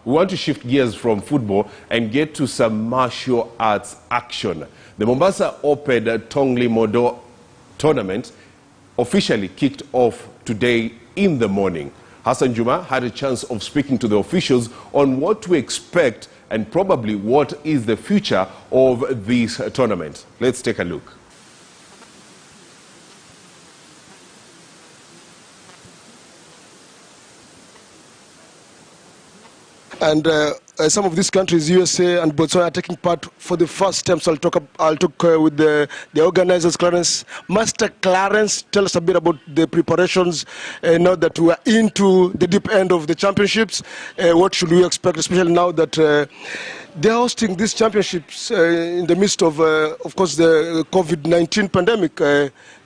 we want to shift gears from football and get to some martial arts action. The Mombasa Open Tong Ill Moo Do tournament officially kicked off today in the morning. Hassan Juma had a chance of speaking to the officials on what to expect and probably what is the future of this tournament. Let's take a look. And some of these countries, USA and Botswana, are taking part for the first time. So I'll talk with the organizers, Clarence. Master Clarence, tell us a bit about the preparations now that we are into the deep end of the championships. What should we expect, especially now that they're hosting these championships in the midst of course, the COVID-19 pandemic.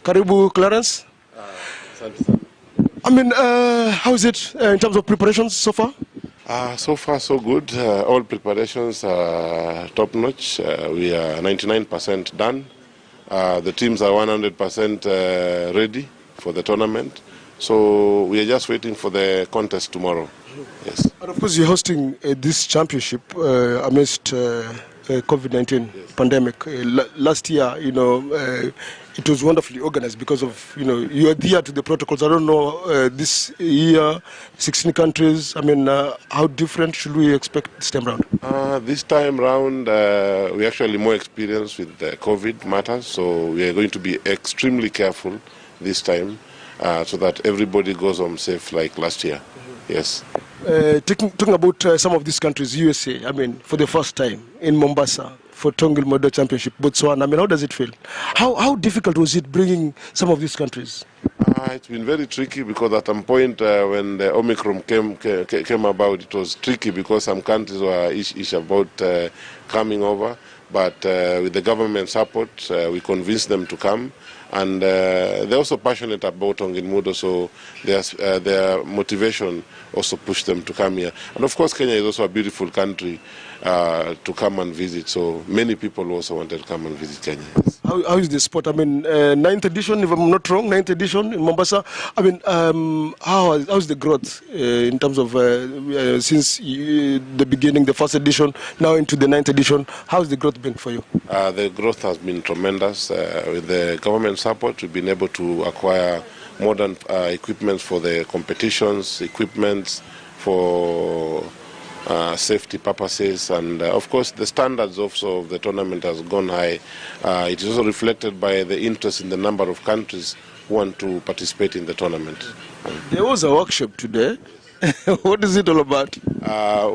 Karibu, Clarence. I mean, how is it in terms of preparations so far? So far, so good. All preparations are top-notch. We are 99% done. The teams are 100% ready for the tournament. So we are just waiting for the contest tomorrow. Yes. And of course, you're hosting this championship amidst COVID-19 pandemic. Last year, it was wonderfully organized because of, you adhere to the protocols. I don't know, this year, 16 countries, I mean, how different should we expect this time around? This time around, we're actually more experienced with the COVID matters, so we are going to be extremely careful this time so that everybody goes home safe like last year. Yes. Talking about some of these countries, USA, I mean, for the first time in Mombasa, for Tong Ill Moo Do Championship, Botswana, I mean, how does it feel? How difficult was it bringing some of these countries? It's been very tricky because at some point when the Omicron came about, it was tricky because some countries were ish about coming over. But with the government support, we convinced them to come. And they're also passionate about Tong Ill Moo Do, so their motivation also pushed them to come here. And of course, Kenya is also a beautiful country to come and visit, so many people also wanted to come and visit Kenya. How is the sport? I mean, 9th edition, if I'm not wrong, 9th edition in Mombasa. I mean, how's the growth in terms of since the beginning, the first edition, now into the 9th edition? How's the growth been for you? The growth has been tremendous. With the government support, we've been able to acquire modern equipment for the competitions, equipment for safety purposes, and of course the standards also of the tournament has gone high. It is also reflected by the interest in the number of countries who want to participate in the tournament. There was a workshop today. What is it all about?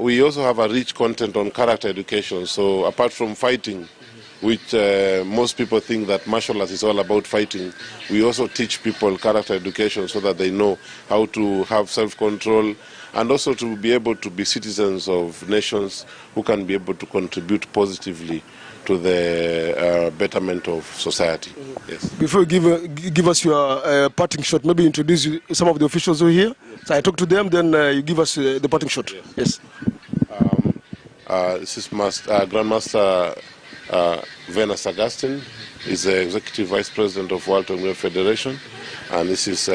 We also have a rich content on character education. So apart from fighting, which most people think that martial arts is all about fighting, we also teach people character education so that they know how to have self-control and also to be able to be citizens of nations who can be able to contribute positively to the betterment of society. Yes. Before you give us your parting shot, maybe introduce some of the officials who are here. So I talk to them, then you give us the parting shot. Yes. This is Grandmaster Venus Augustine. He's the Executive Vice President of World Tong Ill Moo Do Federation. And this is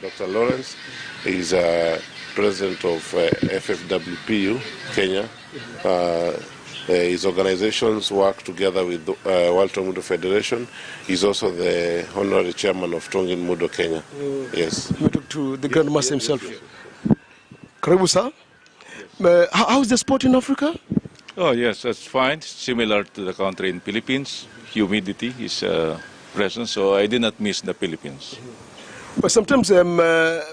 Dr. Lawrence. He's President of FFWPU, Kenya. His organizations work together with World Tong Ill Moo Do Federation. He's also the honorary chairman of Tong Ill Moo Do Kenya. Yes. We talk to the Grandmaster himself. Karibu, sir. How's the sport in Africa? Oh yes, that's fine. Similar to the country in Philippines. Humidity is present, so I did not miss the Philippines. But sometimes a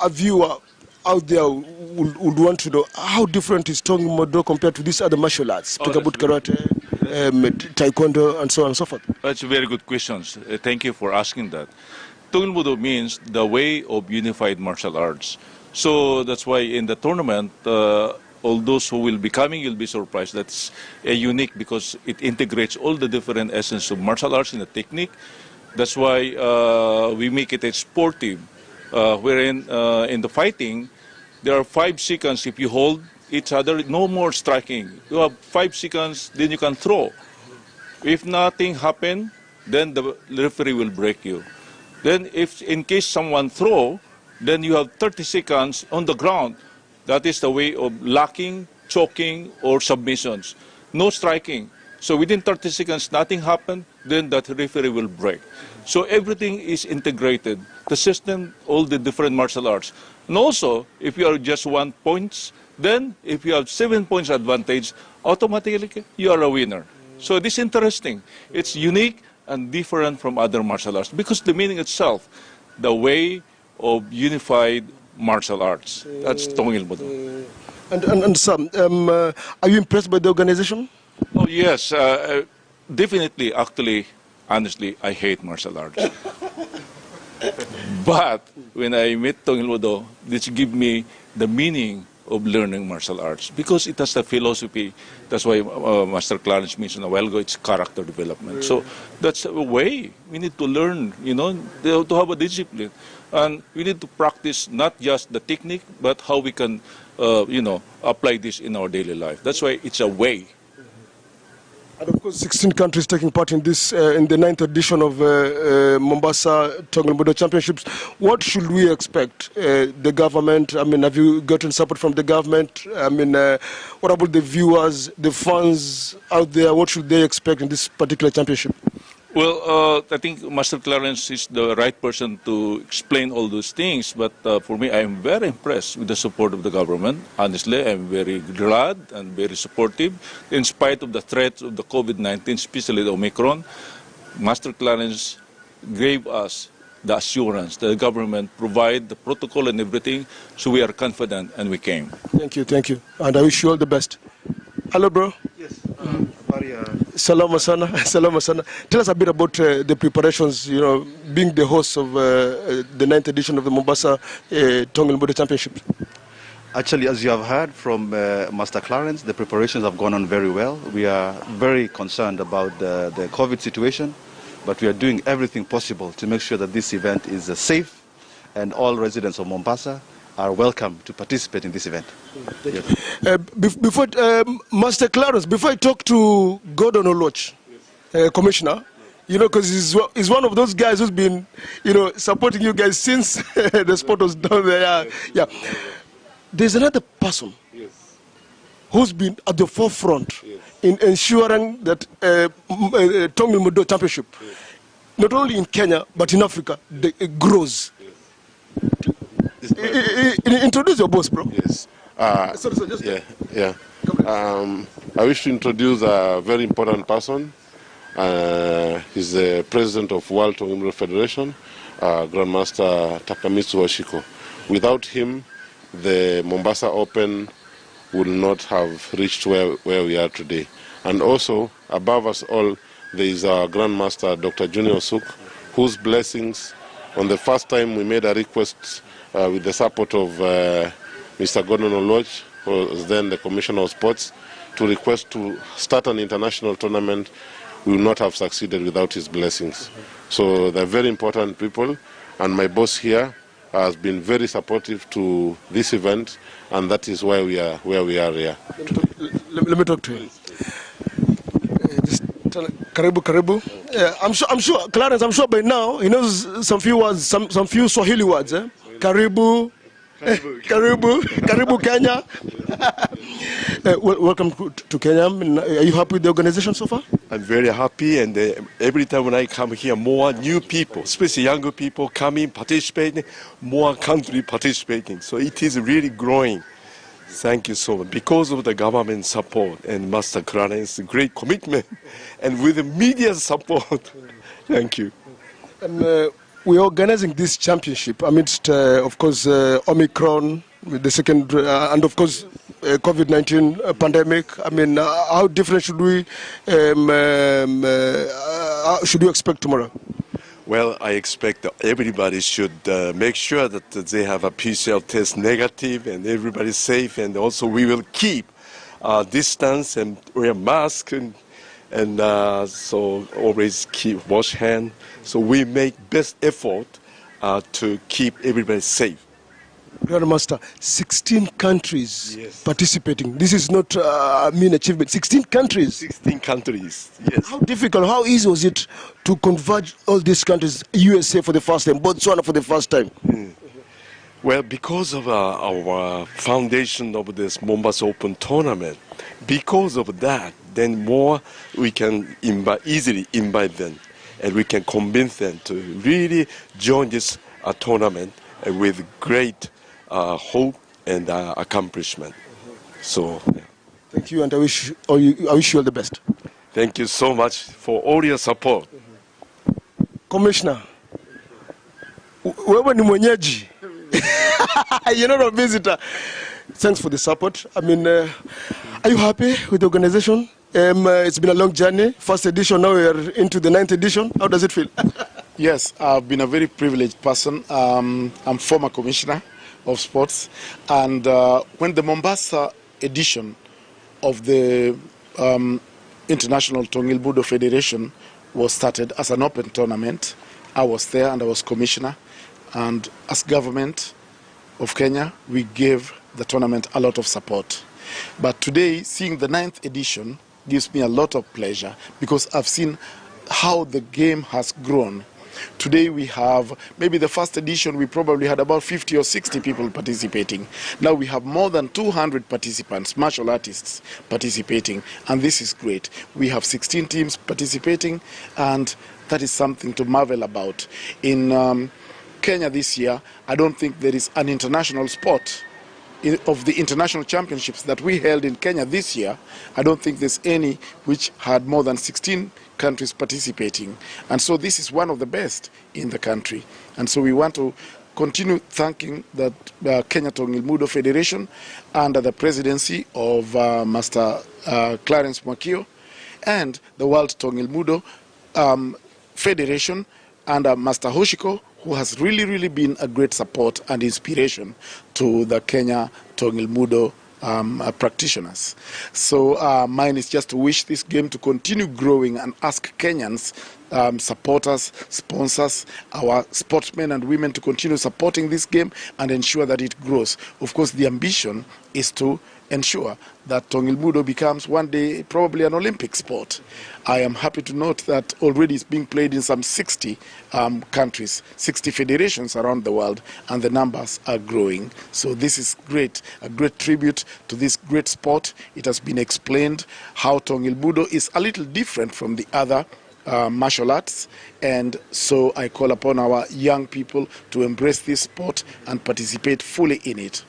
viewer out there would want to know how different is Tong Ill Moo Do compared to these other martial arts. Talk about karate, taekwondo, and so on and so forth. That's very good questions. Thank you for asking that. Tong Ill Moo Do means the way of unified martial arts. So that's why in the tournament, all those who will be coming, you'll be surprised. That's unique because it integrates all the different essence of martial arts in the technique. That's why we make it a sportive, wherein in the fighting, there are 5 seconds if you hold each other, no more striking. You have 5 seconds, then you can throw. If nothing happens, then the referee will break you. Then if in case someone throw, then you have 30 seconds on the ground. That is the way of locking choking, or submissions. No striking. So within 30 seconds, nothing happened, then that referee will break. So everything is integrated. The system, all the different martial arts. And also, if you are just 1 point, then if you have 7 points advantage, automatically you are a winner. So this is interesting. It's unique and different from other martial arts because the meaning itself, the way of unified martial arts. That's Tong Ill Moo Do. And Sam, are you impressed by the organization? Oh yes, definitely. Actually, honestly, I hate martial arts. But when I met Tong Ill Moo Do, this give me the meaning of learning martial arts because it has a philosophy. That's why Master Clarence mentioned a while ago, it's character development. So that's a way we need to learn, to have a discipline. And we need to practice not just the technique, but how we can, apply this in our daily life. That's why it's a way. And of course, 16 countries taking part in this, in the 9th edition of Mombasa Tong Ill Moo Do Championships. What should we expect? The government, have you gotten support from the government? What about the viewers, the fans out there? What should they expect in this particular championship? Well, I think Master Clarence is the right person to explain all those things. But for me, I am very impressed with the support of the government. Honestly, I'm very glad and very supportive. In spite of the threats of the COVID-19, especially the Omicron, Master Clarence gave us the assurance that the government provide the protocol and everything. So we are confident and we came. Thank you. And I wish you all the best. Hello, bro. Yes. Salama sana. Tell us a bit about the preparations, being the host of the 9th edition of the Mombasa Tong Ill Moo Do Championships. Actually, as you have heard from Master Clarence, the preparations have gone on very well. We are very concerned about the COVID situation, but we are doing everything possible to make sure that this event is safe and all residents of Mombasa are welcome to participate in this event. Before Master Clarence, before I talk to Gordon Oloch, Commissioner, because he's one of those guys who's been, supporting you guys since the sport was down there. Yeah. There's another person who's been at the forefront in ensuring that Tong Ill Moo Do Championship, not only in Kenya but in Africa, it grows. Introduce your boss, bro. Yes. I wish to introduce a very important person. He's the president of World Tong Ill Moo Do Federation, Grandmaster Takamitsu Oshiko. Without him, the Mombasa Open would not have reached where we are today. And also, above us all, there is our Grandmaster Dr. Junior Suk, whose blessings, on the first time we made a request with the support of Mr. Gordon Oloch, who was then the Commissioner of Sports, to request to start an international tournament, we will not have succeeded without his blessings. So they're very important people, and my boss here has been very supportive to this event, and that is why we are where we are here. Let me talk to him. Just tell Karibu. I'm sure, Clarence, by now he knows some few words, some few Swahili words. Karibu, Karibu Kenya. Welcome to Kenya. Are you happy with the organization so far? I'm very happy, and every time when I come here, more new people, especially younger people, coming, participating, more country participating. So it is really growing. Thank you so much. Because of the government support and Master Clarence's great commitment, and with the media support. Thank you. And we're organizing this championship amidst, of course, Omicron, the second, and of course, COVID-19 pandemic. How different should we expect tomorrow? Well, I expect that everybody should make sure that they have a PCR test negative and everybody's safe, and also we will keep distance and wear mask and so always wash hand. So we make best effort to keep everybody safe. Grandmaster, 16 countries participating. This is not a mean achievement. 16 countries. 16 countries, yes. How difficult, how easy was it to converge all these countries? USA for the first time, Botswana for the first time. Well, because of our foundation of this Mombasa Open tournament, because of that, then more we can easily invite them, and we can convince them to really join this tournament with great hope and accomplishment. So, yeah. Thank you, and I wish you all the best. Thank you so much for all your support. Commissioner, wewe ni mwenyeji. You're not a visitor. Thanks for the support. I mean, are you happy with the organization? It's been a long journey. First edition, now we are into the 9th edition. How does it feel? Yes, I've been a very privileged person. I'm former commissioner of sports. And when the Mombasa edition of the International Tong Ill Moo Do Federation was started as an open tournament, I was there and I was commissioner. And as government of Kenya, we gave the tournament a lot of support. But today, seeing the 9th edition gives me a lot of pleasure because I've seen how the game has grown. Today we have, maybe the first edition we probably had about 50 or 60 people participating. Now we have more than 200 participants, martial artists participating, and this is great. We have 16 teams participating, and that is something to marvel about. In Kenya this year, I don't think there is an international sport of the international championships that we held in Kenya this year. I don't think there's any which had more than 16 countries participating. And so this is one of the best in the country. And so we want to continue thanking the Kenya Tong Ill Moo Do Federation under the presidency of Master Clarence Mwakio, and the World Tong Ill Moo Do Federation under Master Hoshiko, who has really been a great support and inspiration to the Kenya Tong Ill Moo Do practitioners. So mine is just to wish this game to continue growing and ask Kenyans, supporters, sponsors, our sportsmen and women to continue supporting this game and ensure that it grows. Of course, the ambition is to ensure that Tong Ill Moo Do becomes one day probably an Olympic sport. I am happy to note that already it's being played in some 60 countries, 60 federations around the world, and the numbers are growing. So this is great, a great tribute to this great sport. It has been explained how Tong Ill Moo Do is a little different from the other martial arts, and so I call upon our young people to embrace this sport and participate fully in it.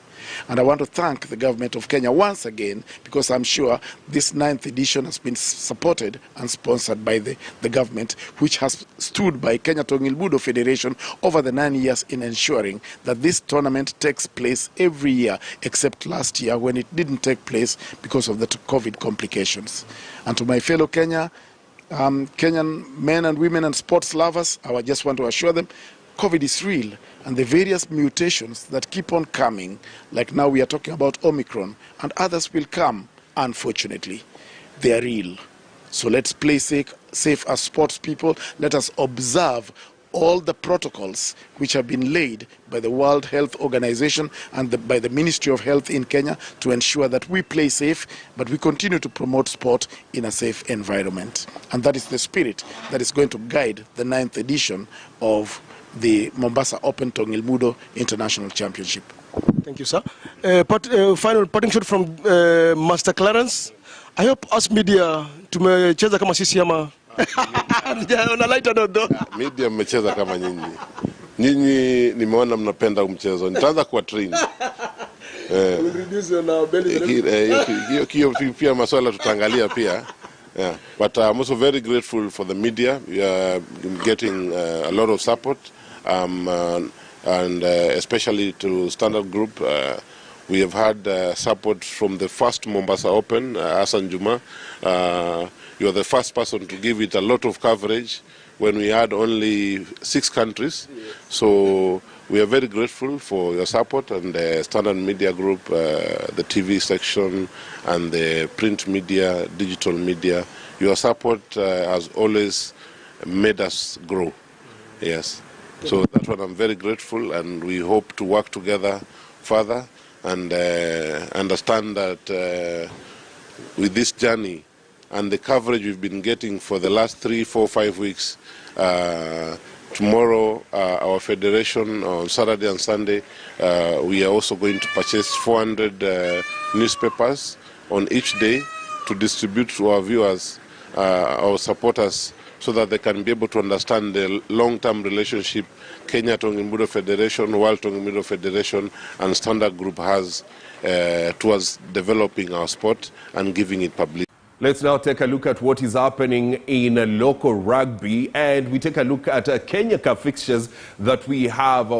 And I want to thank the government of Kenya once again, because I'm sure this 9th edition has been supported and sponsored by the government, which has stood by Kenya Tong Ill Moo Do Federation over the 9 years in ensuring that this tournament takes place every year, except last year when it didn't take place because of the COVID complications. And to my fellow Kenyan men and women and sports lovers, I just want to assure them COVID is real, and the various mutations that keep on coming, like now we are talking about Omicron, and others will come, unfortunately. They are real. So let's play safe as sports people. Let us observe all the protocols which have been laid by the World Health Organization and by the Ministry of Health in Kenya to ensure that we play safe, but we continue to promote sport in a safe environment. And that is the spirit that is going to guide the 9th edition of the Mombasa Open Tong Ill Moo Do International Championship. Thank you, sir. Final parting shot from Master Clarence. I hope us media tumecheza kama sisi ama on a lighter note though. Media mmecheza kama nyinyi. Nyinyi nimeona mnapenda mchezo. Nitaanza kuwa train. Hiyo pia maswala tutaangalia pia. Yeah, but I'm also very grateful for the media. We are getting a lot of support, and especially to Standard Group. We have had support from the first Mombasa Open, Hassan Juma. You are the first person to give it a lot of coverage when we had only 6 countries. So we are very grateful for your support, and the Standard Media Group, the TV section, and the print media, digital media. Your support has always made us grow. Yes. So that's what I'm very grateful, and we hope to work together further and understand that with this journey and the coverage we've been getting for the last 3, 4, 5 weeks, Tomorrow, our federation on Saturday and Sunday, we are also going to purchase 400 newspapers on each day to distribute to our viewers, our supporters, so that they can be able to understand the long-term relationship Kenya Tong Ill Moo Do Federation, World Tong Ill Moo Do Federation, and Standard Group has towards developing our sport and giving it publicity. Let's now take a look at what is happening in local rugby, and we take a look at Kenya Cup fixtures that we have